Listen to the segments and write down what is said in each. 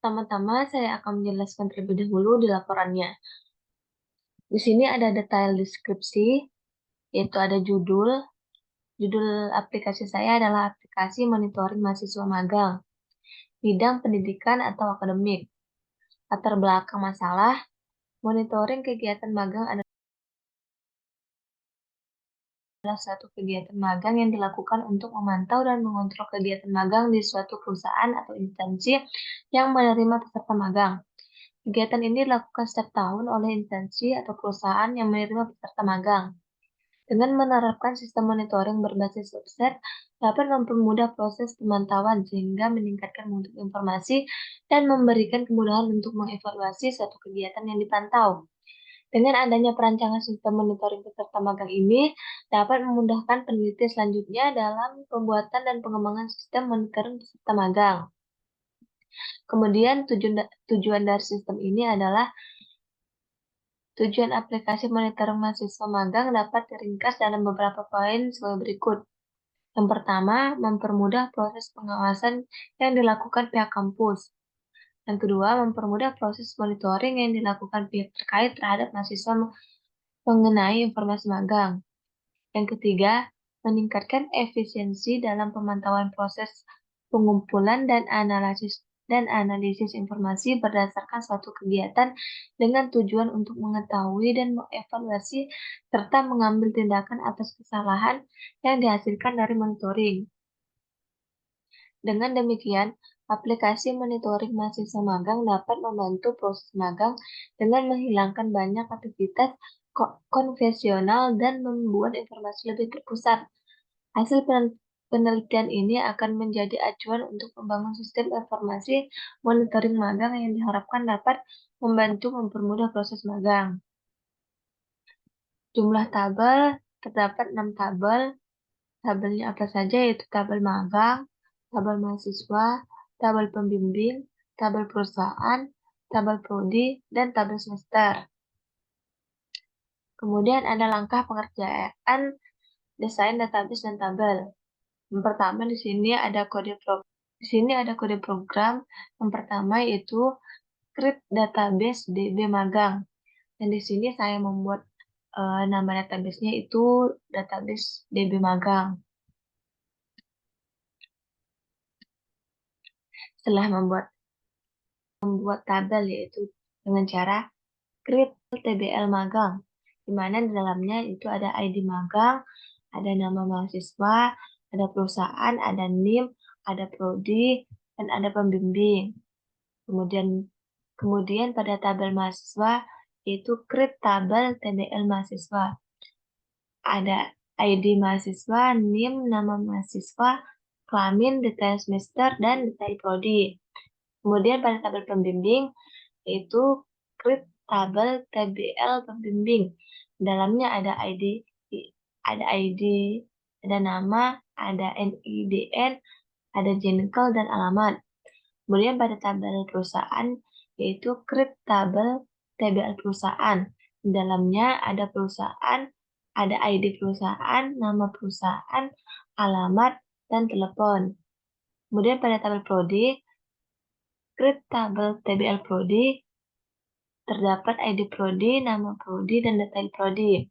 Pertama-tama saya akan menjelaskan terlebih dahulu di laporannya. Di sini ada detail deskripsi, yaitu ada judul. Judul aplikasi saya adalah aplikasi monitoring mahasiswa magang, bidang pendidikan atau akademik. Latar belakang masalah, monitoring kegiatan magang adalah suatu kegiatan magang yang dilakukan untuk memantau dan mengontrol kegiatan magang di suatu perusahaan atau instansi yang menerima peserta magang. Kegiatan ini dilakukan setiap tahun oleh instansi atau perusahaan yang menerima peserta magang. Dengan menerapkan sistem monitoring berbasis website, dapat mempermudah proses pemantauan sehingga meningkatkan mutu informasi dan memberikan kemudahan untuk mengevaluasi suatu kegiatan yang dipantau. Dengan adanya perancangan sistem monitoring peserta magang ini, dapat memudahkan peneliti selanjutnya dalam pembuatan dan pengembangan sistem monitoring peserta magang. Kemudian tujuan dari sistem ini adalah tujuan aplikasi monitoring mahasiswa magang dapat diringkas dalam beberapa poin sebagai berikut. Yang pertama, mempermudah proses pengawasan yang dilakukan pihak kampus. Yang kedua, mempermudah proses monitoring yang dilakukan pihak terkait terhadap mahasiswa mengenai informasi magang. Yang ketiga, meningkatkan efisiensi dalam pemantauan proses pengumpulan dan analisis informasi berdasarkan suatu kegiatan dengan tujuan untuk mengetahui dan mengevaluasi serta mengambil tindakan atas kesalahan yang dihasilkan dari monitoring. Dengan demikian, aplikasi monitoring mahasiswa magang dapat membantu proses magang dengan menghilangkan banyak aktivitas konvensional dan membuat informasi lebih terpusat. Hasil penelitian ini akan menjadi acuan untuk membangun sistem informasi monitoring magang yang diharapkan dapat membantu mempermudah proses magang. Jumlah tabel, terdapat 6 tabel. Tabelnya apa saja, yaitu tabel magang, tabel mahasiswa, tabel pembimbing, tabel perusahaan, tabel prodi, dan tabel semester. Kemudian ada langkah pengerjaan desain database dan tabel. Yang pertama di sini ada kode program. Yang pertama yaitu create database DB magang. Dan di sini saya membuat nama database-nya itu database DB magang. Setelah membuat tabel yaitu dengan cara create TBL magang, di mana di dalamnya itu ada ID magang, ada nama mahasiswa, ada perusahaan, ada NIM, ada prodi, dan ada pembimbing. Kemudian pada tabel mahasiswa yaitu create tabel TBL mahasiswa. Ada ID mahasiswa, NIM, nama mahasiswa, kelamin, detail semester, dan detail prodi. Kemudian pada tabel pembimbing yaitu create tabel TBL pembimbing. Dalamnya ada ID, ada nama, ada NIDN, ada jengkel dan alamat. Kemudian pada tabel perusahaan yaitu create tabel TBL perusahaan. Di dalamnya ada perusahaan, ada ID perusahaan, nama perusahaan, alamat, dan telepon. Kemudian pada tabel prodi, create tabel TBL prodi, terdapat ID prodi, nama prodi, dan detail prodi.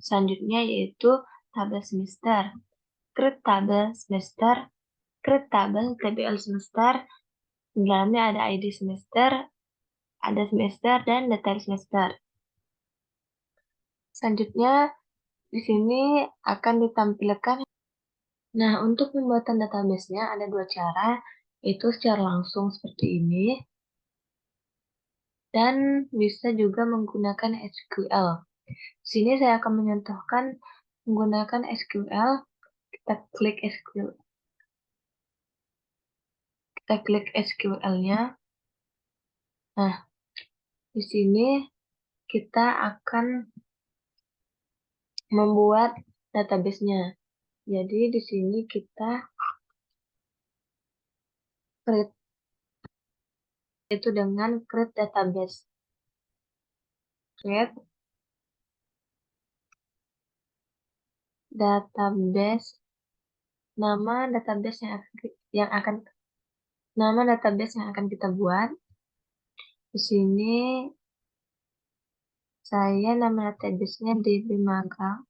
Selanjutnya yaitu tabel semester. Create tabel semester, create tabel TBL semester. Di dalamnya ada ID semester, ada semester, dan detail semester. Selanjutnya di sini akan ditampilkan. Nah, untuk pembuatan database-nya ada dua cara, yaitu secara langsung seperti ini, dan bisa juga menggunakan SQL. Di sini saya akan mencontohkan menggunakan SQL. Kita klik SQL-nya. Nah, di sini kita akan membuat database-nya. Jadi di sini kita create itu dengan create database. Create database, nama database yang akan nama database yang akan kita buat. Di sini saya nama database-nya DB Magang.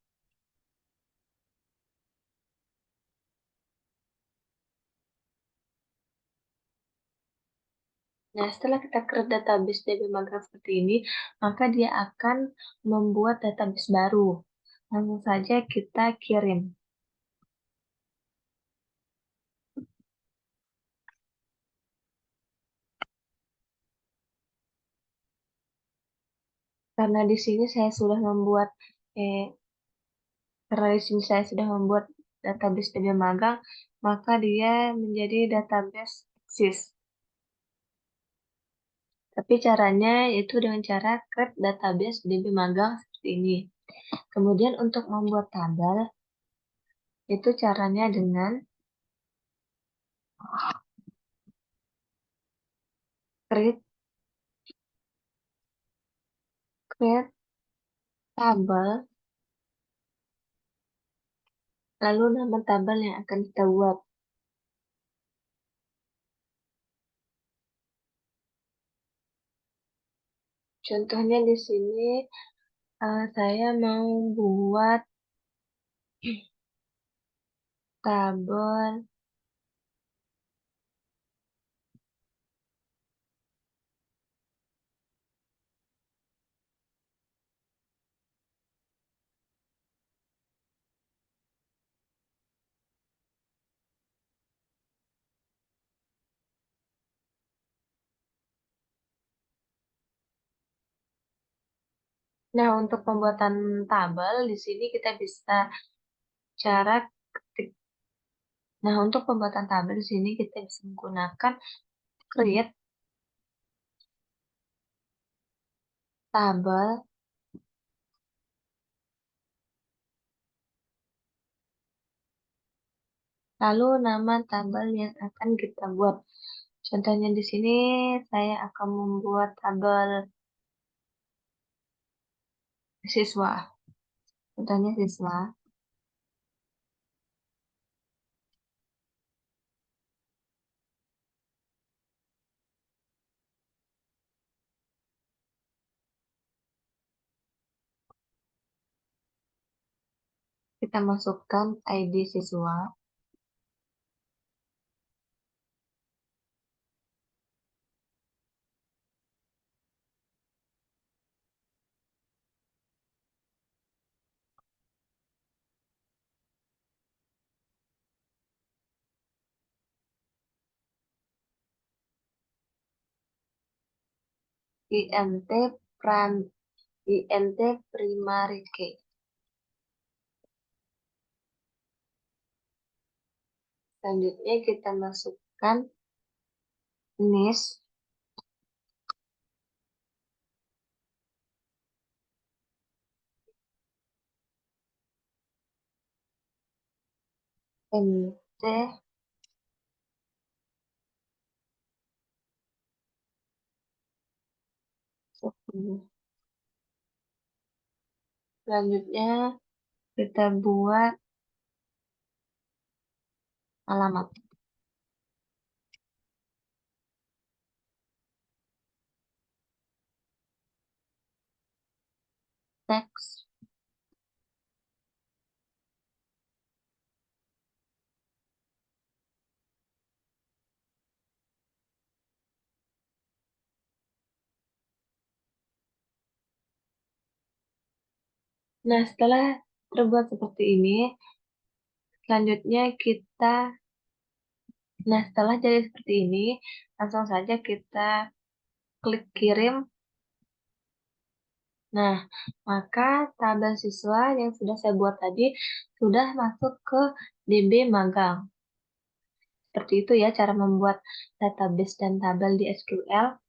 Nah, setelah kita create database DB Magang seperti ini, maka dia akan membuat database baru. Langsung saja kita kirim. Karena di sini saya sudah membuat karena di sini saya sudah membuat database DB Magang, maka dia menjadi database eksis. Tapi caranya yaitu dengan cara create database DB Magang seperti ini. Kemudian untuk membuat tabel, itu caranya dengan create tabel, lalu nama tabel yang akan kita buat. Contohnya di sini saya mau buat tabel Nah, untuk pembuatan tabel di sini kita bisa cara ketik. Nah, untuk pembuatan tabel di sini kita bisa menggunakan create tabel, lalu nama tabel yang akan kita buat. Contohnya di sini saya akan membuat tabel siswa. Contohnya siswa. Kita masukkan ID siswa. INT pran INT primary key. Selanjutnya kita masukkan NIS NT Selanjutnya kita buat alamat teks. Nah, setelah terbuat seperti ini, selanjutnya setelah jadi seperti ini, langsung saja kita klik kirim. Nah, maka tabel siswa yang sudah saya buat tadi sudah masuk ke DB Magang. Seperti itu ya cara membuat database dan tabel di SQL.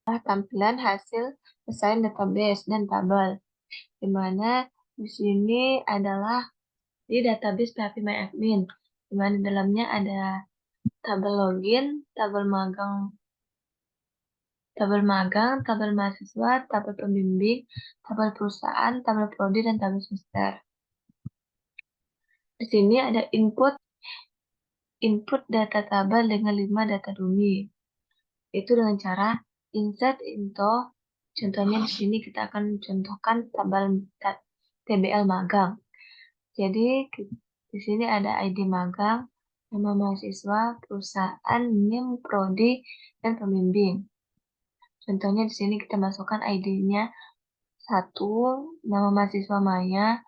Tampilan hasil desain database dan tabel, di mana di sini adalah di database PHP MyAdmin, di mana di dalamnya ada tabel login, tabel magang tabel magang, tabel mahasiswa, tabel pembimbing, tabel perusahaan, tabel prodi, dan tabel semester. Di sini ada input data tabel dengan 5 data dummy. Itu dengan cara insert into. Contohnya di sini kita akan contohkan tabel TBL magang. Jadi di sini ada ID magang, nama mahasiswa, perusahaan, NIM, prodi, dan pembimbing. Contohnya di sini kita masukkan ID-nya 1, nama mahasiswa Maya,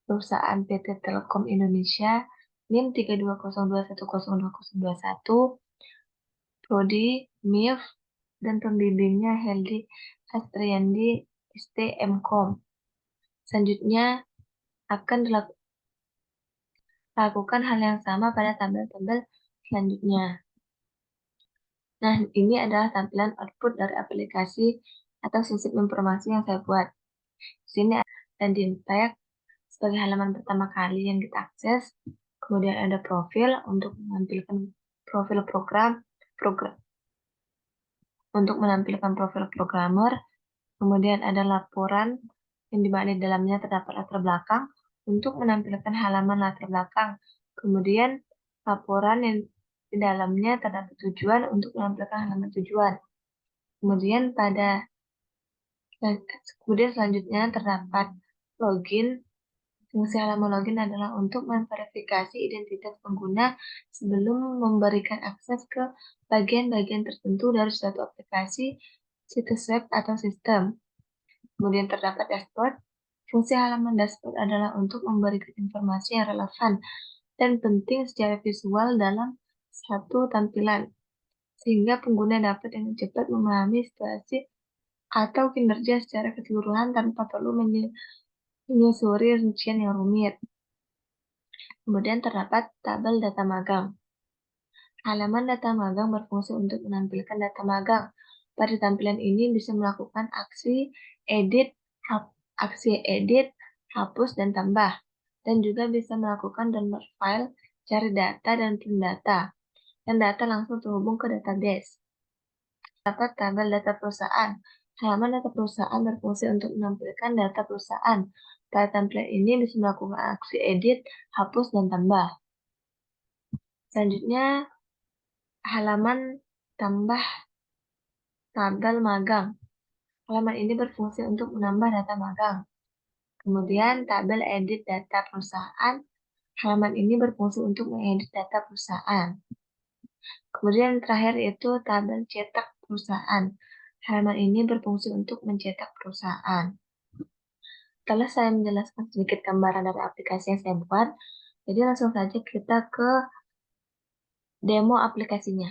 perusahaan PT Telkom Indonesia, NIM 3202102021, prodi, MIF, dan pembimbingnya Heldi Astriandi STMkom. Selanjutnya akan lakukan hal yang sama pada tabel-tabel selanjutnya. Nah, ini adalah tampilan output dari aplikasi atau sistem informasi yang saya buat. Di sini ada impact sebagai halaman pertama kali yang kita akses. Kemudian ada profil untuk menampilkan profil untuk menampilkan profil programmer. Kemudian ada laporan yang dimana di dalamnya terdapat latar belakang untuk menampilkan halaman latar belakang. Kemudian laporan yang di dalamnya terdapat tujuan untuk menampilkan halaman tujuan. Kemudian selanjutnya terdapat login. Fungsi halaman login adalah untuk memverifikasi identitas pengguna sebelum memberikan akses ke bagian-bagian tertentu dari suatu aplikasi, situs web, atau sistem. Kemudian terdapat dashboard. Fungsi halaman dashboard adalah untuk memberikan informasi yang relevan dan penting secara visual dalam satu tampilan, sehingga pengguna dapat dengan cepat memahami situasi atau kinerja secara keseluruhan tanpa perlu menyusuri rincian yang rumit. Kemudian terdapat tabel data magang. Halaman data magang berfungsi untuk menampilkan data magang. Pada tampilan ini bisa melakukan aksi edit, hapus, dan tambah. Dan juga bisa melakukan download file, cari data, dan print data. Dan data langsung terhubung ke database. Terdapat tabel data perusahaan. Halaman data perusahaan berfungsi untuk menampilkan data perusahaan. Pada tampilan ini bisa melakukan aksi edit, hapus, dan tambah. Selanjutnya, halaman tambah tabel magang. Halaman ini berfungsi untuk menambah data magang. Kemudian, tabel edit data perusahaan. Halaman ini berfungsi untuk mengedit data perusahaan. Kemudian terakhir itu tabel cetak perusahaan. Halaman ini berfungsi untuk mencetak perusahaan. Setelah saya menjelaskan sedikit gambaran dari aplikasi yang saya buat, jadi langsung saja kita ke demo aplikasinya.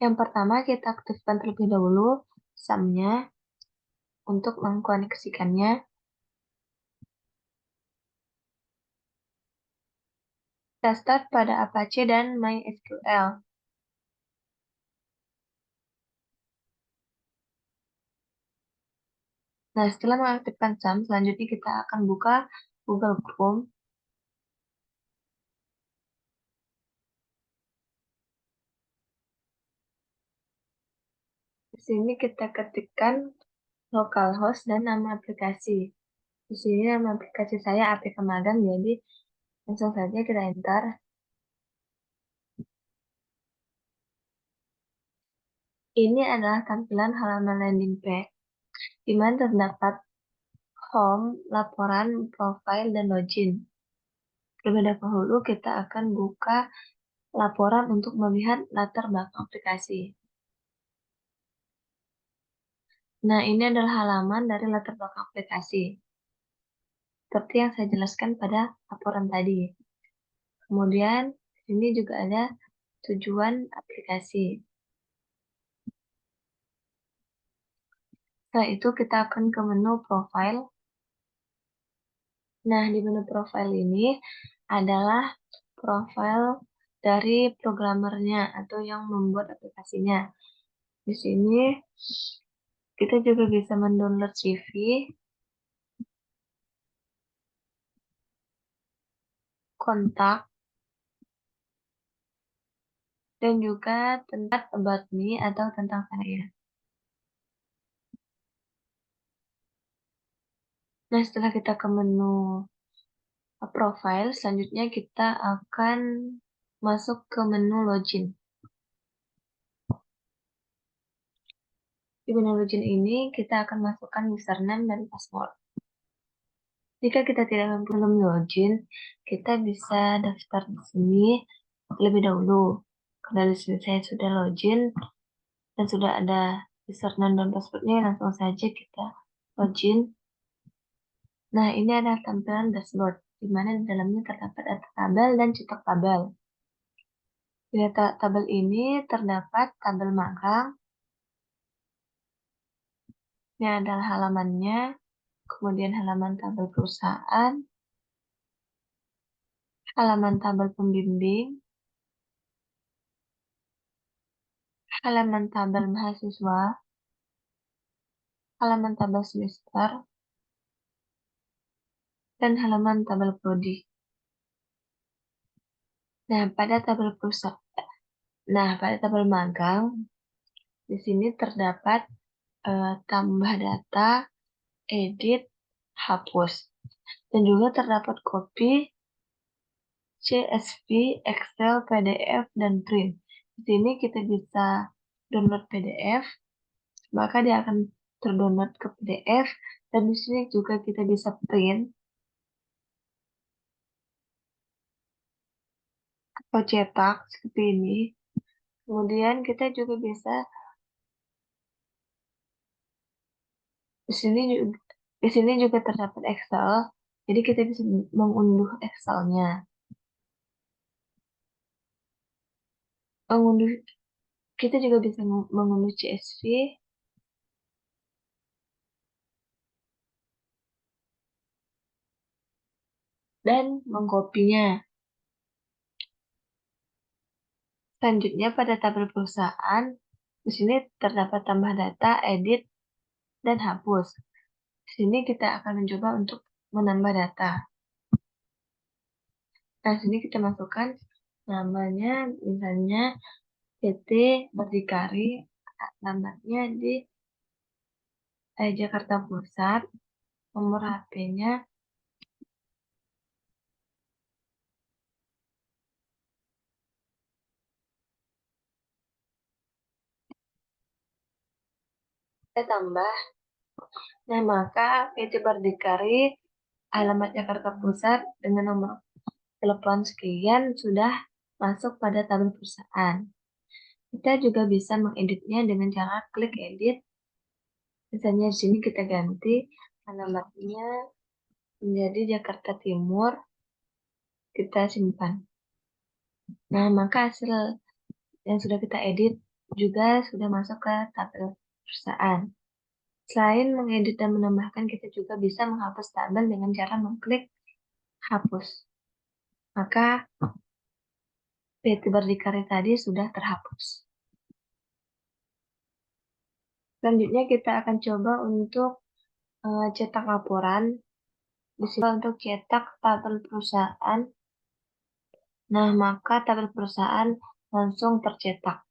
Yang pertama, kita aktifkan terlebih dahulu SAM-nya untuk mengkoneksikannya. Kita start pada Apache dan MySQL. Nah, setelah mengaktifkan SAM, selanjutnya kita akan buka Google Chrome. Di sini kita ketikkan localhost dan nama aplikasi. Di sini nama aplikasi saya APK Magang, jadi langsung saja kita enter. Ini adalah tampilan halaman landing page, di mana terdapat home, laporan, profile, dan login. Terlebih dahulu kita akan buka laporan untuk melihat latar belakang aplikasi. Nah, ini adalah halaman dari latar belakang aplikasi, seperti yang saya jelaskan pada laporan tadi. Kemudian, ini juga ada tujuan aplikasi. Setelah itu, kita akan ke menu profile. Nah, di menu profile ini adalah profile dari programmernya atau yang membuat aplikasinya. Di sini kita juga bisa mendownload CV, kontak, dan juga tentang about me atau tentang saya. Nah, setelah kita ke menu profile, selanjutnya kita akan masuk ke menu login. Di menu login ini, kita akan masukkan username dan password. Jika kita tidak belum login, kita bisa daftar di sini lebih dahulu. Karena di sini saya sudah login dan sudah ada username dan passwordnya, langsung saja kita login. Nah, ini adalah tampilan dashboard, di mana di dalamnya terdapat data tabel dan cetak tabel. Di data tabel ini terdapat tabel magang. Ini adalah halamannya, kemudian halaman tabel perusahaan, halaman tabel pembimbing, halaman tabel mahasiswa, halaman tabel semester, dan halaman tabel prodi. Nah, pada tabel magang, di sini terdapat tambah data, edit, hapus, dan juga terdapat copy, CSV, Excel, PDF, dan print. Di sini kita bisa download PDF, maka dia akan terdownload ke PDF, dan di sini juga kita bisa print atau cetak seperti ini. Kemudian kita juga bisa di sini juga terdapat Excel, jadi kita bisa mengunduh Excelnya. Mengunduh Kita juga bisa mengunduh CSV dan mengkopinya. Selanjutnya pada tabel perusahaan, di sini terdapat tambah data, edit, dan hapus. Di sini kita akan mencoba untuk menambah data. Nah, sini kita masukkan namanya, misalnya PT Berdikari, alamatnya di Jakarta Pusat, nomor HP-nya, kita tambah. Nah, maka PT Berdikari, alamat Jakarta Pusat dengan nomor telepon sekian sudah masuk pada tabel perusahaan. Kita juga bisa mengeditnya dengan cara klik edit. Misalnya di sini kita ganti alamatnya menjadi Jakarta Timur, kita simpan. Nah, maka hasil yang sudah kita edit juga sudah masuk ke tabel perusahaan. Selain mengedit dan menambahkan, kita juga bisa menghapus tabel dengan cara mengklik hapus. Maka PT Berdikari tadi sudah terhapus. Selanjutnya kita akan coba untuk cetak laporan. Di sini untuk cetak tabel perusahaan. Nah, maka tabel perusahaan langsung tercetak.